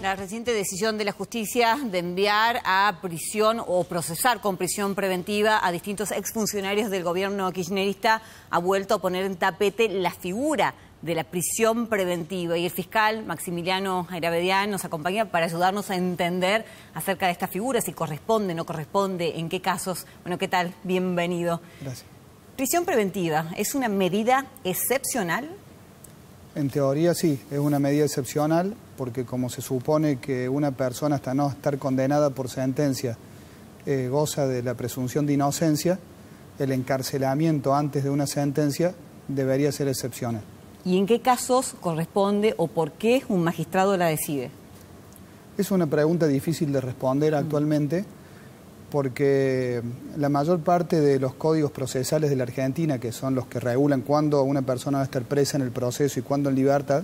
La reciente decisión de la justicia de enviar a prisión o procesar con prisión preventiva a distintos exfuncionarios del gobierno kirchnerista ha vuelto a poner en tapete la figura de la prisión preventiva. Y el fiscal Maximiliano Ayravedian nos acompaña para ayudarnos a entender acerca de esta figura, si corresponde, no corresponde, en qué casos. Bueno, ¿qué tal? Bienvenido. Gracias. ¿Prisión preventiva es una medida excepcional? En teoría sí, es una medida excepcional porque como se supone que una persona hasta no estar condenada por sentencia goza de la presunción de inocencia, el encarcelamiento antes de una sentencia debería ser excepcional. ¿Y en qué casos corresponde o por qué un magistrado la decide? Es una pregunta difícil de responder actualmente porque la mayor parte de los códigos procesales de la Argentina, que son los que regulan cuándo una persona va a estar presa en el proceso y cuándo en libertad,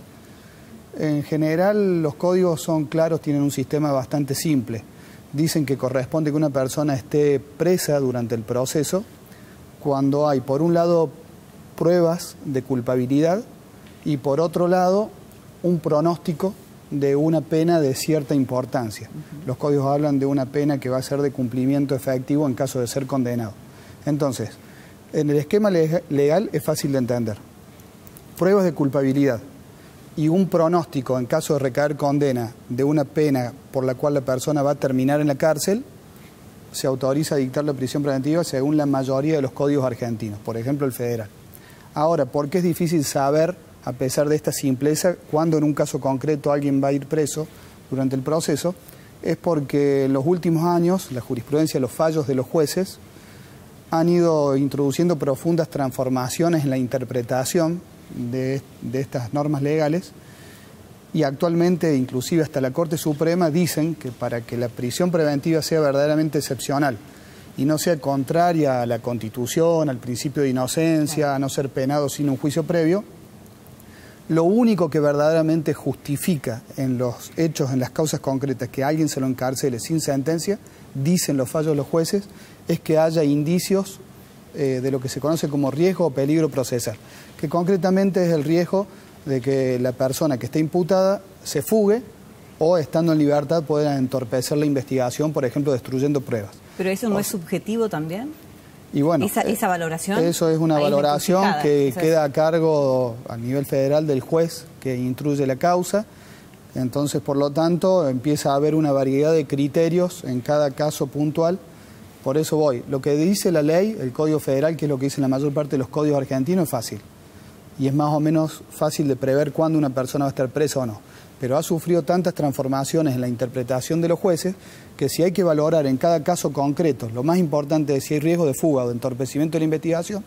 en general los códigos son claros, tienen un sistema bastante simple. Dicen que corresponde que una persona esté presa durante el proceso cuando hay, por un lado, pruebas de culpabilidad y, por otro lado, un pronóstico de una pena de cierta importancia. Los códigos hablan de una pena que va a ser de cumplimiento efectivo en caso de ser condenado. Entonces, en el esquema legal es fácil de entender. Pruebas de culpabilidad y un pronóstico en caso de recaer condena de una pena por la cual la persona va a terminar en la cárcel, se autoriza a dictar la prisión preventiva según la mayoría de los códigos argentinos, por ejemplo el federal. Ahora, ¿por qué es difícil saber, a pesar de esta simpleza, cuando en un caso concreto alguien va a ir preso durante el proceso? Es porque en los últimos años la jurisprudencia, los fallos de los jueces han ido introduciendo profundas transformaciones en la interpretación de estas normas legales y actualmente, inclusive hasta la Corte Suprema, dicen que para que la prisión preventiva sea verdaderamente excepcional y no sea contraria a la Constitución, al principio de inocencia, a no ser penado sin un juicio previo, lo único que verdaderamente justifica en los hechos, en las causas concretas, que alguien se lo encarcele sin sentencia, dicen los fallos de los jueces, es que haya indicios de lo que se conoce como riesgo o peligro procesal, que concretamente es el riesgo de que la persona que esté imputada se fugue o, estando en libertad, pueda entorpecer la investigación, por ejemplo, destruyendo pruebas. ¿Pero eso no es subjetivo también? Y bueno, ¿Esa valoración? Eso es una valoración que queda a cargo a nivel federal del juez que instruye la causa. Entonces, por lo tanto, empieza a haber una variedad de criterios en cada caso puntual. Por eso voy. Lo que dice la ley, el Código Federal, que es lo que dicen la mayor parte de los códigos argentinos, es fácil. Y es más o menos fácil de prever cuándo una persona va a estar presa o no. Pero ha sufrido tantas transformaciones en la interpretación de los jueces que si hay que valorar en cada caso concreto, lo más importante es si hay riesgo de fuga o de entorpecimiento de la investigación,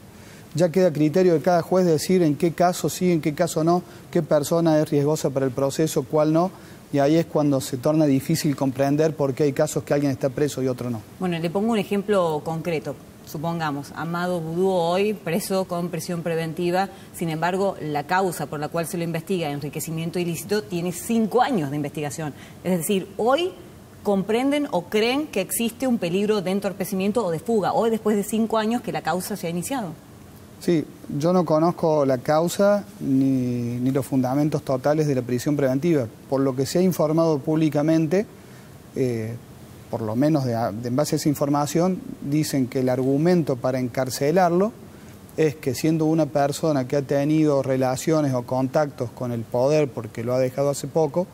ya queda a criterio de cada juez decir en qué caso sí, en qué caso no, qué persona es riesgosa para el proceso, cuál no, y ahí es cuando se torna difícil comprender por qué hay casos que alguien está preso y otro no. Bueno, le pongo un ejemplo concreto. Supongamos, Amado Boudou hoy preso con prisión preventiva, sin embargo, la causa por la cual se lo investiga, enriquecimiento ilícito, tiene 5 años de investigación. Es decir, hoy comprenden o creen que existe un peligro de entorpecimiento o de fuga, hoy después de 5 años que la causa se ha iniciado. Sí, yo no conozco la causa ni los fundamentos totales de la prisión preventiva. Por lo que se ha informado públicamente, por lo menos en base a esa información, dicen que el argumento para encarcelarlo es que siendo una persona que ha tenido relaciones o contactos con el poder porque lo ha dejado hace poco,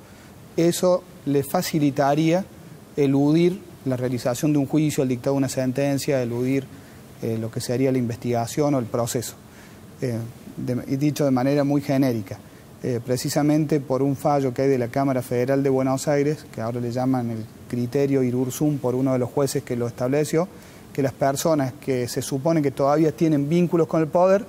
eso le facilitaría eludir la realización de un juicio, el dictado de una sentencia, eludir lo que sería la investigación o el proceso, dicho de manera muy genérica. Precisamente por un fallo que hay de la Cámara Federal de Buenos Aires, que ahora le llaman el criterio Irurzun por uno de los jueces que lo estableció, que las personas que se supone que todavía tienen vínculos con el poder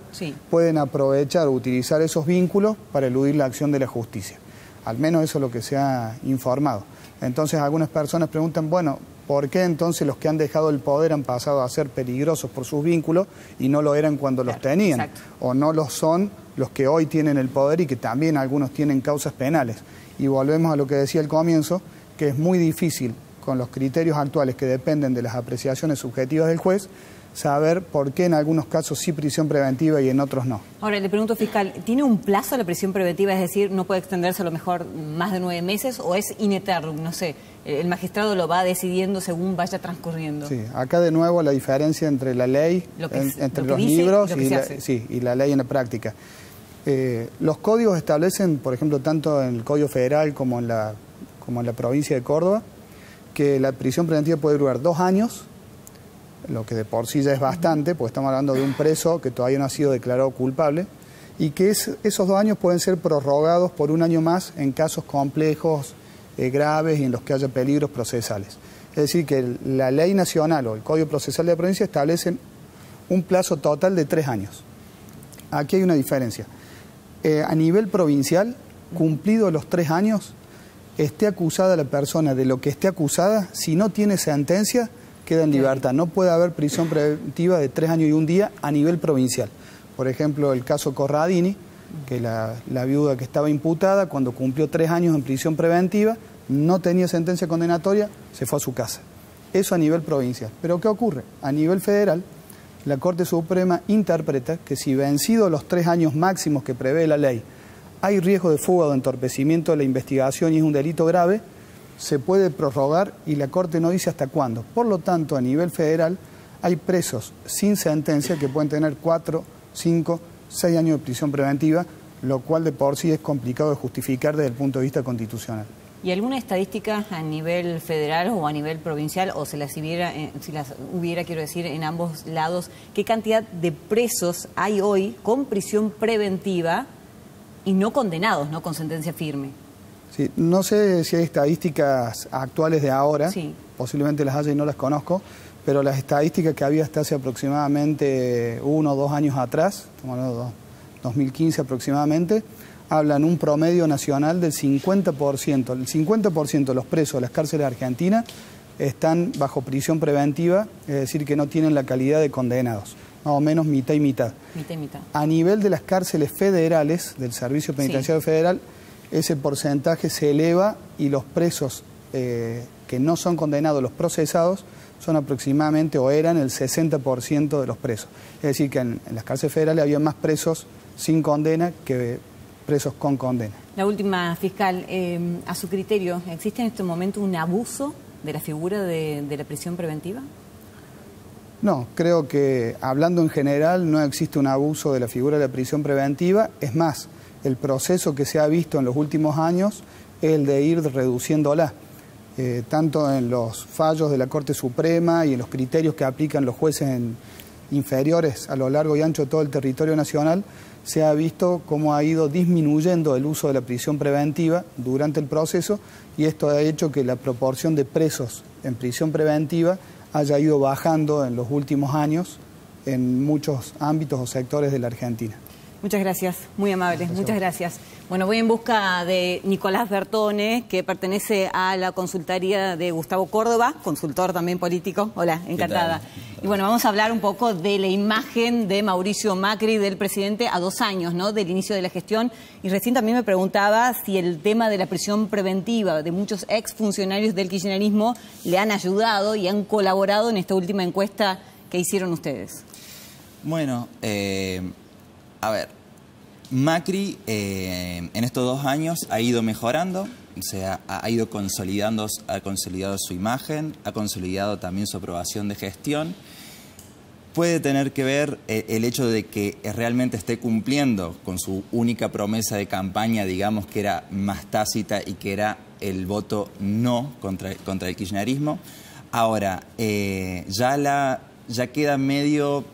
pueden aprovechar o utilizar esos vínculos para eludir la acción de la justicia. Al menos eso es lo que se ha informado. Entonces algunas personas preguntan, bueno, ¿por qué entonces los que han dejado el poder han pasado a ser peligrosos por sus vínculos y no lo eran cuando los tenían? Exacto. O no lo son los que hoy tienen el poder y que también algunos tienen causas penales. Y volvemos a lo que decía al comienzo, que es muy difícil, con los criterios actuales que dependen de las apreciaciones subjetivas del juez, saber por qué en algunos casos sí prisión preventiva y en otros no. Ahora, le pregunto, fiscal, ¿tiene un plazo la prisión preventiva? Es decir, ¿no puede extenderse a lo mejor más de 9 meses o es in eternum? No sé, el magistrado lo va decidiendo según vaya transcurriendo. Sí, acá de nuevo la diferencia entre la ley, entre los libros y la ley en la práctica. Los códigos establecen, por ejemplo, tanto en el Código Federal como en la provincia de Córdoba, que la prisión preventiva puede durar 2 años, lo que de por sí ya es bastante, porque estamos hablando de un preso que todavía no ha sido declarado culpable, y que esos 2 años pueden ser prorrogados por 1 año más en casos complejos, graves y en los que haya peligros procesales. Es decir, que la ley nacional o el Código Procesal de la provincia establecen un plazo total de 3 años. Aquí hay una diferencia. A nivel provincial, cumplidos los 3 años, esté acusada la persona de lo que esté acusada, si no tiene sentencia, queda en libertad. No puede haber prisión preventiva de 3 años y 1 día a nivel provincial. Por ejemplo, el caso Corradini, que la viuda que estaba imputada, cuando cumplió 3 años en prisión preventiva, no tenía sentencia condenatoria, se fue a su casa. Eso a nivel provincial. Pero ¿qué ocurre? A nivel federal, la Corte Suprema interpreta que si vencidos los 3 años máximos que prevé la ley, hay riesgo de fuga o de entorpecimiento de la investigación y es un delito grave, se puede prorrogar y la Corte no dice hasta cuándo. Por lo tanto, a nivel federal hay presos sin sentencia que pueden tener 4, 5, 6 años de prisión preventiva, lo cual de por sí es complicado de justificar desde el punto de vista constitucional. ¿Y alguna estadística a nivel federal o a nivel provincial, o si las hubiera, quiero decir, en ambos lados, qué cantidad de presos hay hoy con prisión preventiva y no condenados, no con sentencia firme? Sí, no sé si hay estadísticas actuales de ahora, sí, posiblemente las haya y no las conozco, pero las estadísticas que había hasta hace aproximadamente 1 o 2 años atrás, estamos hablando de 2015 aproximadamente, hablan un promedio nacional del 50%. El 50% de los presos de las cárceles argentinas están bajo prisión preventiva, es decir, que no tienen la calidad de condenados, más o menos mitad y mitad. Mitad y mitad. A nivel de las cárceles federales, del Servicio Penitenciario Federal, ese porcentaje se eleva y los presos que no son condenados, los procesados, son aproximadamente o eran el 60% de los presos. Es decir, que en las cárceles federales había más presos sin condena que presos con condena. La última, fiscal, a su criterio, ¿existe en este momento un abuso de la figura de la prisión preventiva? No, creo que hablando en general no existe un abuso de la figura de la prisión preventiva. Es más, el proceso que se ha visto en los últimos años es el de ir reduciéndola, tanto en los fallos de la Corte Suprema y en los criterios que aplican los jueces inferiores a lo largo y ancho de todo el territorio nacional, se ha visto cómo ha ido disminuyendo el uso de la prisión preventiva durante el proceso y esto ha hecho que la proporción de presos en prisión preventiva haya ido bajando en los últimos años en muchos ámbitos o sectores de la Argentina. Muchas gracias, muy amables, muchas gracias. Bueno, voy en busca de Nicolás Bertone, que pertenece a la consultoría de Gustavo Córdoba, consultor también político. Hola, encantada. Y bueno, vamos a hablar un poco de la imagen de Mauricio Macri, del presidente, a 2 años, ¿no?, del inicio de la gestión. Y recién también me preguntaba si el tema de la prisión preventiva de muchos exfuncionarios del kirchnerismo le han ayudado y han colaborado en esta última encuesta que hicieron ustedes. Bueno, a ver, Macri en estos 2 años ha ido mejorando, o sea, ha consolidado su imagen, ha consolidado también su aprobación de gestión. Puede tener que ver el hecho de que realmente esté cumpliendo con su única promesa de campaña, digamos, que era más tácita y que era el voto no contra el kirchnerismo. Ahora, ya queda medio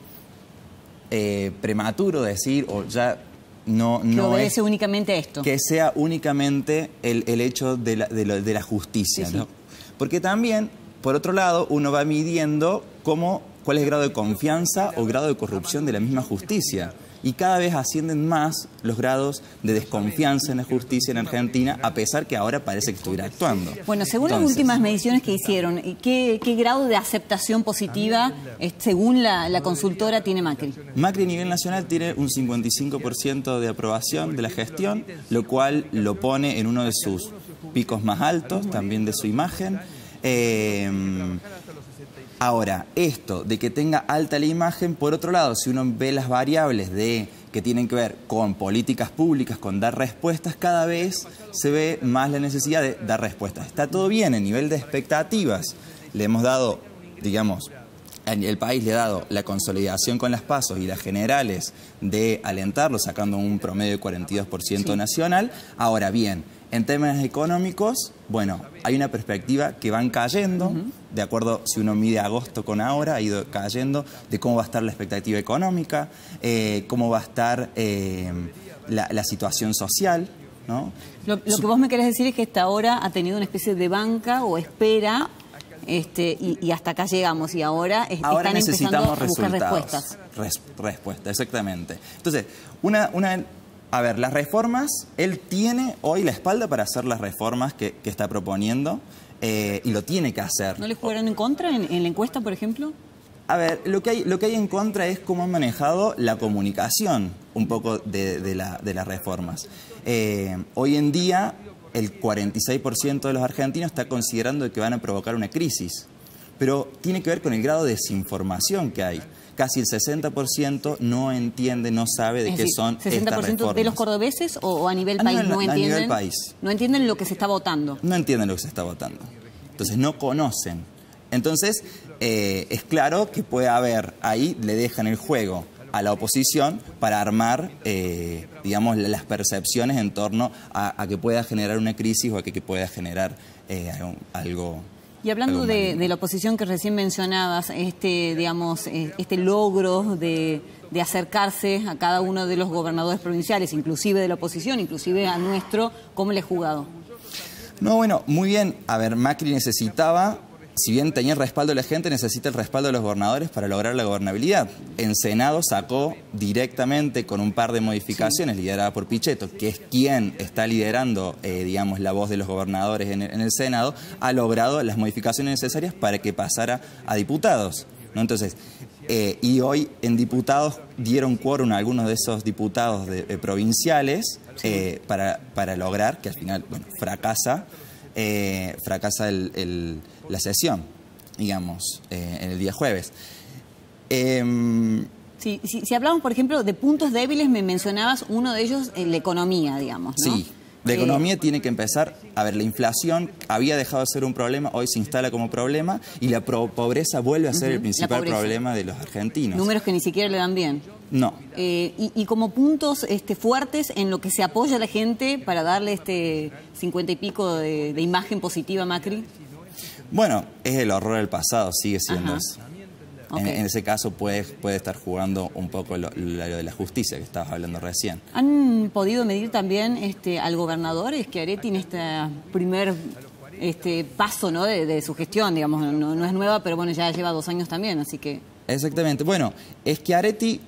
prematuro decir, o ya no obedece únicamente a esto. Que sea únicamente el hecho de la justicia, sí, ¿no? Sí. Porque también, por otro lado, uno va midiendo cuál es el grado de confianza o grado de corrupción de la misma justicia. Y cada vez ascienden más los grados de desconfianza en la justicia en Argentina, a pesar que ahora parece que estuviera actuando. Bueno, según las últimas mediciones que hicieron, ¿qué grado de aceptación positiva, según la consultora, tiene Macri? Macri a nivel nacional tiene un 55% de aprobación de la gestión, lo cual lo pone en uno de sus picos más altos, también de su imagen. Ahora, esto de que tenga alta la imagen, por otro lado, si uno ve las variables que tienen que ver con políticas públicas, con dar respuestas, cada vez se ve más la necesidad de dar respuestas. Está todo bien en nivel de expectativas. Le hemos dado, digamos, el país le ha dado la consolidación con las PASO y las generales de alentarlo, sacando un promedio de 42% nacional. Ahora bien, en términos económicos, bueno, hay una perspectiva que van cayendo, de acuerdo, si uno mide agosto con ahora, ha ido cayendo, de cómo va a estar la expectativa económica, cómo va a estar la situación social, ¿no? Lo que vos me querés decir es que hasta ahora ha tenido una especie de banca o espera, y hasta acá llegamos, y ahora están empezando a buscar respuestas. Respuestas, exactamente. Entonces, a ver, las reformas, él tiene hoy la espalda para hacer las reformas que está proponiendo y lo tiene que hacer. ¿No le jugaron en contra en la encuesta, por ejemplo? A ver, lo que hay en contra es cómo han manejado la comunicación un poco de las reformas. Hoy en día, el 46% de los argentinos está considerando que van a provocar una crisis, pero tiene que ver con el grado de desinformación que hay. Casi el 60% no entiende, no sabe de qué son estas reformas. ¿60% de los cordobeses o a nivel país no entienden? A nivel país. No entienden lo que se está votando. No entienden lo que se está votando. Entonces no conocen. Entonces es claro que puede haber, ahí le dejan el juego a la oposición para armar, digamos, las percepciones en torno a que pueda generar una crisis o a que pueda generar algo. Y hablando de la oposición que recién mencionabas, digamos, este logro de acercarse a cada uno de los gobernadores provinciales, inclusive de la oposición, inclusive a nuestro, ¿cómo le ha jugado? No, bueno, muy bien. A ver, Macri necesitaba, si bien tenía el respaldo de la gente, necesita el respaldo de los gobernadores para lograr la gobernabilidad. En Senado sacó directamente con un par de modificaciones, liderada por Pichetto, que es quien está liderando, digamos, la voz de los gobernadores en el Senado, ha logrado las modificaciones necesarias para que pasara a diputados, ¿no? Entonces, y hoy en diputados dieron quórum a algunos de esos diputados provinciales para lograr que al final, bueno, fracasa la sesión, digamos, en el día jueves. Si hablamos, por ejemplo, de puntos débiles, me mencionabas uno de ellos, la economía, digamos, ¿no? Sí, la economía tiene que empezar. A ver, la inflación había dejado de ser un problema, hoy se instala como problema, y la pobreza vuelve a ser el principal problema de los argentinos. Números que ni siquiera le dan bien. No. Y como puntos fuertes en lo que se apoya a la gente para darle 50 y pico de imagen positiva a Macri. Bueno, es el horror del pasado, sigue siendo eso. Okay. En ese caso puede estar jugando un poco lo de la justicia que estabas hablando recién. ¿Han podido medir también al gobernador Schiaretti en este primer paso, ¿no? de su gestión? Digamos, no es nueva, pero bueno, ya lleva 2 años también, así que... Exactamente. Bueno, Schiaretti,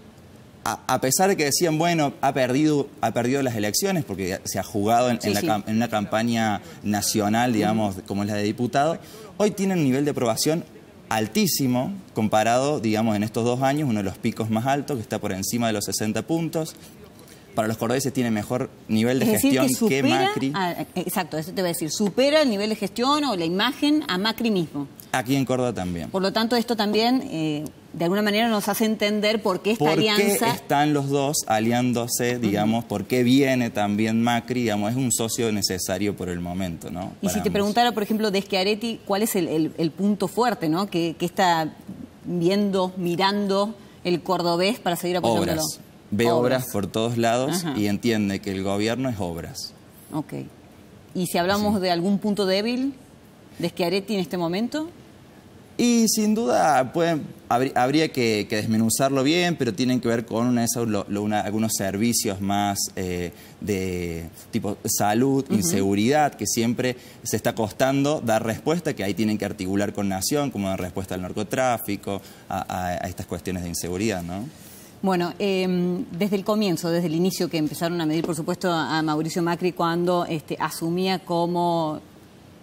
a pesar de que decían, bueno, ha perdido las elecciones porque se ha jugado en una campaña nacional, digamos, como es la de diputado, hoy tiene un nivel de aprobación altísimo comparado, digamos, en estos 2 años, uno de los picos más altos, que está por encima de los 60 puntos. Para los cordobeses tiene mejor nivel de gestión que Macri. Exacto, eso te voy a decir. ¿Supera el nivel de gestión o la imagen a Macri mismo? Aquí en Córdoba también. Por lo tanto, esto también, de alguna manera, nos hace entender por qué esta alianza... ¿Por qué están los dos aliándose, digamos? ¿Por qué viene también Macri? Digamos, es un socio necesario por el momento, ¿no? Y si te preguntara, por ejemplo, de Schiaretti, ¿cuál es el punto fuerte, ¿no? que está mirando el cordobés para seguir apoyándolo? Obras. Ve obras por todos lados y entiende que el gobierno es obras. Ok. ¿Y si hablamos de algún punto débil de Schiaretti en este momento? Y sin duda habría que desmenuzarlo bien, pero tienen que ver con algunos servicios más de tipo salud, inseguridad, que siempre se está costando dar respuesta, que ahí tienen que articular con Nación, como dar respuesta al narcotráfico, a estas cuestiones de inseguridad, ¿no? Bueno, desde el comienzo, desde el inicio que empezaron a medir, por supuesto, a Mauricio Macri cuando asumía como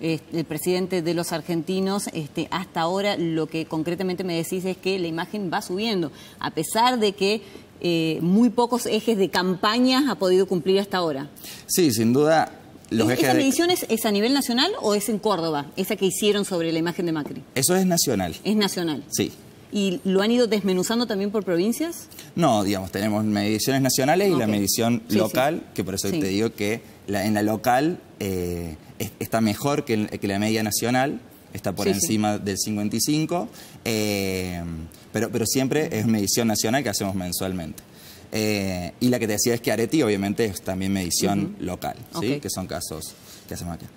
el presidente de los argentinos, hasta ahora lo que concretamente me decís es que la imagen va subiendo, a pesar de que muy pocos ejes de campaña ha podido cumplir hasta ahora. Sí, sin duda. ¿Esa medición es a nivel nacional o es en Córdoba? Esa que hicieron sobre la imagen de Macri. Eso es nacional. Es nacional. Sí. ¿Y lo han ido desmenuzando también por provincias? No, digamos, tenemos mediciones nacionales y la medición local, que por eso te digo que en la local está mejor que la media nacional, está por encima del 55, pero siempre es medición nacional que hacemos mensualmente. Y la que te decía es que Areti obviamente es también medición local, ¿sí? Que son casos que hacemos acá.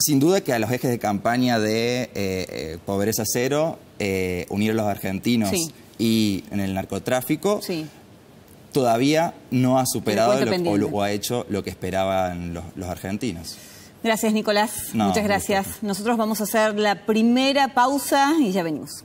Sin duda que a los ejes de campaña de pobreza cero, unir a los argentinos y en el narcotráfico, todavía no ha superado o ha hecho lo que esperaban los argentinos. Gracias, Nicolás. Muchas gracias. Nosotros vamos a hacer la primera pausa y ya venimos.